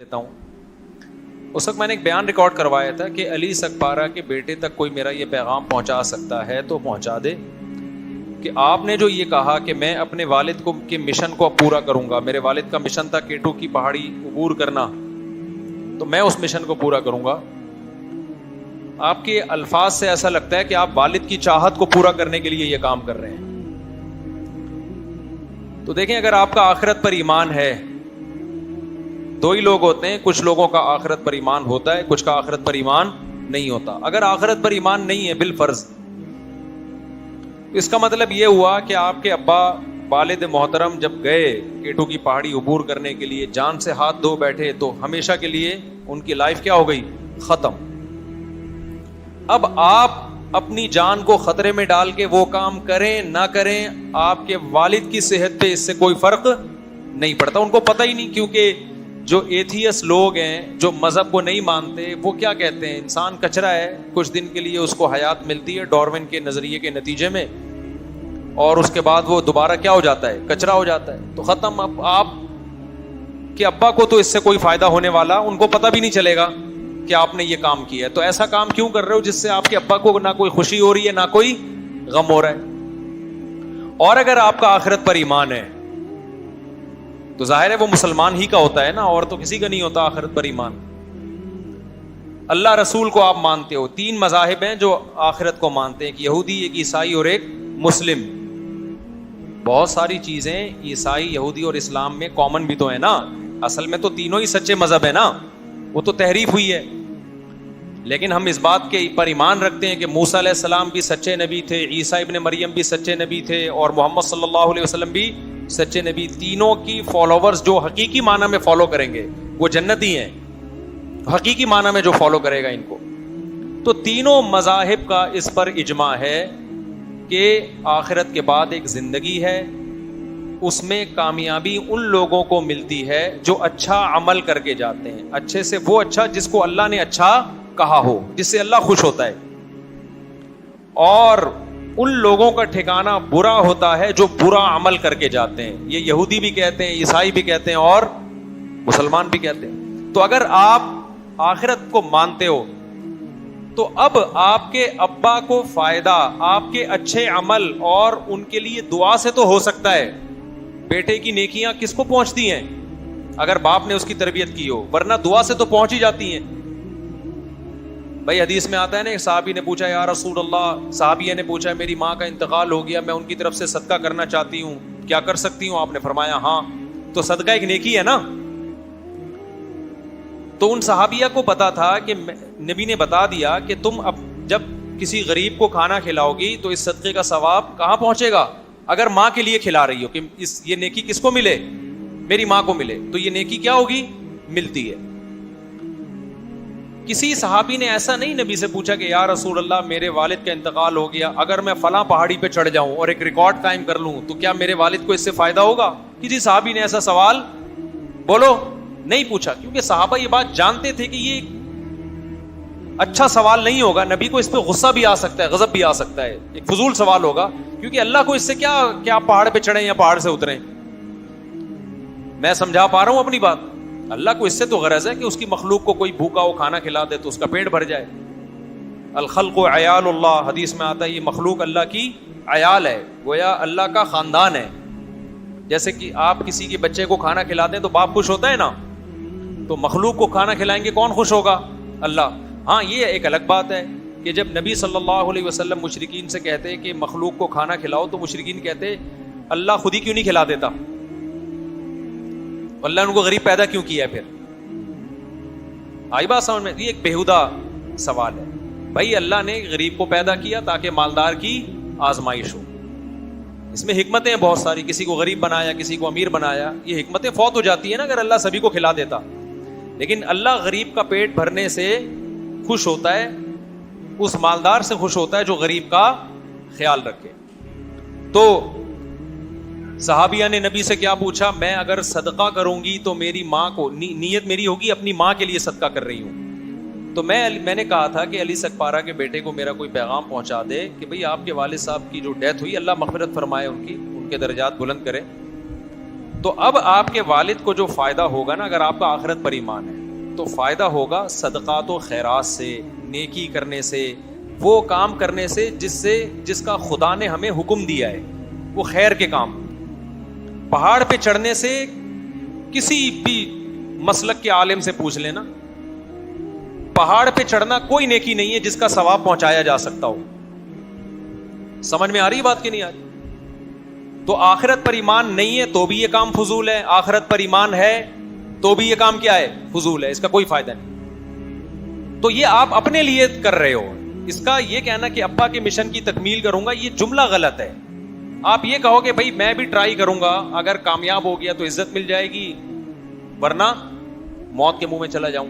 دیتا ہوں. اس وقت میں نے ایک بیان ریکارڈ کروایا تھا کہ علی سکپارہ کے بیٹے تک کوئی میرا یہ پیغام پہنچا سکتا ہے تو پہنچا دے کہ آپ نے جو یہ کہا کہ میں اپنے والد کو کے مشن کو پورا کروں گا. میرے والد کا مشن تھا کیٹو کی پہاڑی عبور کرنا, تو میں اس مشن کو پورا کروں گا. آپ کے الفاظ سے ایسا لگتا ہے کہ آپ والد کی چاہت کو پورا کرنے کے لیے یہ کام کر رہے ہیں. تو دیکھیں, اگر آپ کا آخرت پر ایمان ہے, دو ہی لوگ ہوتے ہیں, کچھ لوگوں کا آخرت پر ایمان ہوتا ہے, کچھ کا آخرت پر ایمان نہیں ہوتا. اگر آخرت پر ایمان نہیں ہے بالفرض, تو اس کا مطلب یہ ہوا کہ آپ کے ابا والد محترم جب گئے کیٹو کی پہاڑی عبور کرنے کے لیے, جان سے ہاتھ دھو بیٹھے, تو ہمیشہ کے لیے ان کی لائف کیا ہو گئی؟ ختم. اب آپ اپنی جان کو خطرے میں ڈال کے وہ کام کریں نہ کریں, آپ کے والد کی صحت پہ اس سے کوئی فرق نہیں پڑتا. ان کو پتہ ہی نہیں, کیونکہ جو ایتھیس لوگ ہیں, جو مذہب کو نہیں مانتے, وہ کیا کہتے ہیں؟ انسان کچرا ہے, کچھ دن کے لیے اس کو حیات ملتی ہے ڈارون کے نظریے کے نتیجے میں, اور اس کے بعد وہ دوبارہ کیا ہو جاتا ہے؟ کچرا ہو جاتا ہے. تو ختم. اب آپ کے ابا کو تو اس سے کوئی فائدہ ہونے والا, ان کو پتہ بھی نہیں چلے گا کہ آپ نے یہ کام کیا ہے. تو ایسا کام کیوں کر رہے ہو جس سے آپ کے ابا کو نہ کوئی خوشی ہو رہی ہے نہ کوئی غم ہو رہا ہے؟ اور اگر آپ کا آخرت پر ایمان ہے تو ظاہر ہے وہ مسلمان ہی کا ہوتا ہے نا, اور تو کسی کا نہیں ہوتا آخرت پر ایمان. اللہ رسول کو آپ مانتے ہو. 3 مذاہب ہیں جو آخرت کو مانتے ہیں, ایک یہودی, ایک عیسائی اور ایک مسلم. بہت ساری چیزیں عیسائی, یہودی اور اسلام میں کامن بھی تو ہے نا. اصل میں تو تینوں ہی سچے مذہب ہے نا, وہ تو تحریف ہوئی ہے. لیکن ہم اس بات کے پر ایمان رکھتے ہیں کہ موسیٰ علیہ السلام بھی سچے نبی تھے, عیسیٰ ابن مریم بھی سچے نبی تھے, اور محمد صلی اللہ علیہ وسلم بھی سچے نبی. تینوں کی فالوورز جو حقیقی معنی میں فالو کریں گے وہ جنتی ہیں, حقیقی معنی میں جو فالو کرے گا ان کو. تو تینوں مذاہب کا اس پر اجماع ہے کہ آخرت کے بعد ایک زندگی ہے, اس میں کامیابی ان لوگوں کو ملتی ہے جو اچھا عمل کر کے جاتے ہیں. اچھے سے وہ اچھا جس کو اللہ نے اچھا کہا ہو, جس سے اللہ خوش ہوتا ہے. اور ان لوگوں کا ٹھکانہ برا ہوتا ہے جو برا عمل کر کے جاتے ہیں. یہ یہودی بھی کہتے ہیں, عیسائی بھی کہتے ہیں, اور مسلمان بھی کہتے ہیں. تو اگر آپ آخرت کو مانتے ہو تو اب آپ کے ابا کو فائدہ آپ کے اچھے عمل اور ان کے لیے دعا سے تو ہو سکتا ہے. بیٹے کی نیکیاں کس کو پہنچتی ہیں؟ اگر باپ نے اس کی تربیت کی ہو, ورنہ دعا سے تو پہنچ ہی جاتی ہیں. بھائی حدیث میں آتا ہے نا, ایک صحابی نے پوچھا, یا رسول اللہ, صحابیہ نے پوچھا, میری ماں کا انتقال ہو گیا, میں ان کی طرف سے صدقہ کرنا چاہتی ہوں, کیا کر سکتی ہوں؟ آپ نے فرمایا ہاں. تو صدقہ ایک نیکی ہے نا. تو ان صحابیہ کو پتا تھا کہ نبی نے بتا دیا کہ تم اب جب کسی غریب کو کھانا کھلاؤ گی تو اس صدقے کا ثواب کہاں پہنچے گا؟ اگر ماں کے لیے کھلا رہی ہو کہ یہ نیکی کس کو ملے؟ میری ماں کو ملے, تو یہ نیکی کیا ہوگی؟ ملتی ہے. کسی صحابی نے ایسا نہیں نبی سے پوچھا کہ یا رسول اللہ, میرے والد کا انتقال ہو گیا, اگر میں فلاں پہاڑی پہ چڑھ جاؤں اور ایک ریکارڈ قائم کر لوں تو کیا میرے والد کو اس سے فائدہ ہوگا؟ کسی صحابی نے ایسا سوال بولو نہیں پوچھا, کیونکہ صحابہ یہ بات جانتے تھے کہ یہ اچھا سوال نہیں ہوگا. نبی کو اس پہ غصہ بھی آ سکتا ہے, غضب بھی آ سکتا ہے, ایک فضول سوال ہوگا, کیونکہ اللہ کو اس سے کیا پہاڑ پہ چڑھیں یا پہاڑ سے اتریں. میں سمجھا پا رہا ہوں اپنی بات. اللہ کو اس سے تو غرض ہے کہ اس کی مخلوق کو کوئی بھوکا ہو کھانا کھلا دے تو اس کا پیٹ بھر جائے. الخلق عیال اللہ, حدیث میں آتا ہے یہ مخلوق اللہ کی عیال ہے, گویا اللہ کا خاندان ہے. جیسے کہ آپ کسی کے بچے کو کھانا کھلا دیں تو باپ خوش ہوتا ہے نا, تو مخلوق کو کھانا کھلائیں گے کون خوش ہوگا؟ اللہ. ہاں, یہ ایک الگ بات ہے کہ جب نبی صلی اللہ علیہ وسلم مشرکین سے کہتے کہ مخلوق کو کھانا کھلاؤ, تو مشرکین کہتے اللہ خود ہی کیوں نہیں کھلا دیتا؟ اللہ نے ان کو غریب پیدا کیوں کیا ہے؟ پھر آئی بات سمجھ میں؟ یہ ایک بیہودہ سوال ہے. بھائی اللہ نے غریب کو پیدا کیا تاکہ مالدار کی آزمائش ہو. اس میں حکمتیں بہت ساری, کسی کو غریب بنایا, کسی کو امیر بنایا. یہ حکمتیں فوت ہو جاتی ہیں نا اگر اللہ سبھی کو کھلا دیتا. لیکن اللہ غریب کا پیٹ بھرنے سے خوش ہوتا ہے, اس مالدار سے خوش ہوتا ہے جو غریب کا خیال رکھے. تو صحابیہ نے نبی سے کیا پوچھا؟ میں اگر صدقہ کروں گی تو میری ماں کو, نیت میری ہوگی اپنی ماں کے لیے صدقہ کر رہی ہوں. تو میں نے کہا تھا کہ علی سکپارہ کے بیٹے کو میرا کوئی پیغام پہنچا دے کہ بھئی آپ کے والد صاحب کی جو ڈیتھ ہوئی, اللہ مغفرت فرمائے ان کی, ان کے درجات بلند کرے. تو اب آپ کے والد کو جو فائدہ ہوگا نا، اگر آپ کا آخرت پر ایمان ہے تو فائدہ ہوگا صدقات و خیرات سے، نیکی کرنے سے، وہ کام کرنے سے جس کا خدا نے ہمیں حکم دیا ہے، وہ خیر کے کام. پہاڑ پہ چڑھنے سے کسی بھی مسلک کے عالم سے پوچھ لینا، پہاڑ پہ چڑھنا کوئی نیکی نہیں ہے جس کا ثواب پہنچایا جا سکتا ہو. سمجھ میں آ رہی بات کہ نہیں آ رہی؟ تو آخرت پر ایمان نہیں ہے تو بھی یہ کام فضول ہے، آخرت پر ایمان ہے تو بھی یہ کام کیا ہے؟ فضول ہے، اس کا کوئی فائدہ نہیں. تو یہ آپ اپنے لیے کر رہے ہو. اس کا یہ کہنا کہ ابا کے مشن کی تکمیل کروں گا، یہ جملہ غلط ہے. آپ یہ کہو کہ بھائی میں بھی ٹرائی کروں گا، اگر کامیاب ہو گیا تو عزت مل جائے گی، ورنہ موت کے منہ میں چلا جاؤں گا.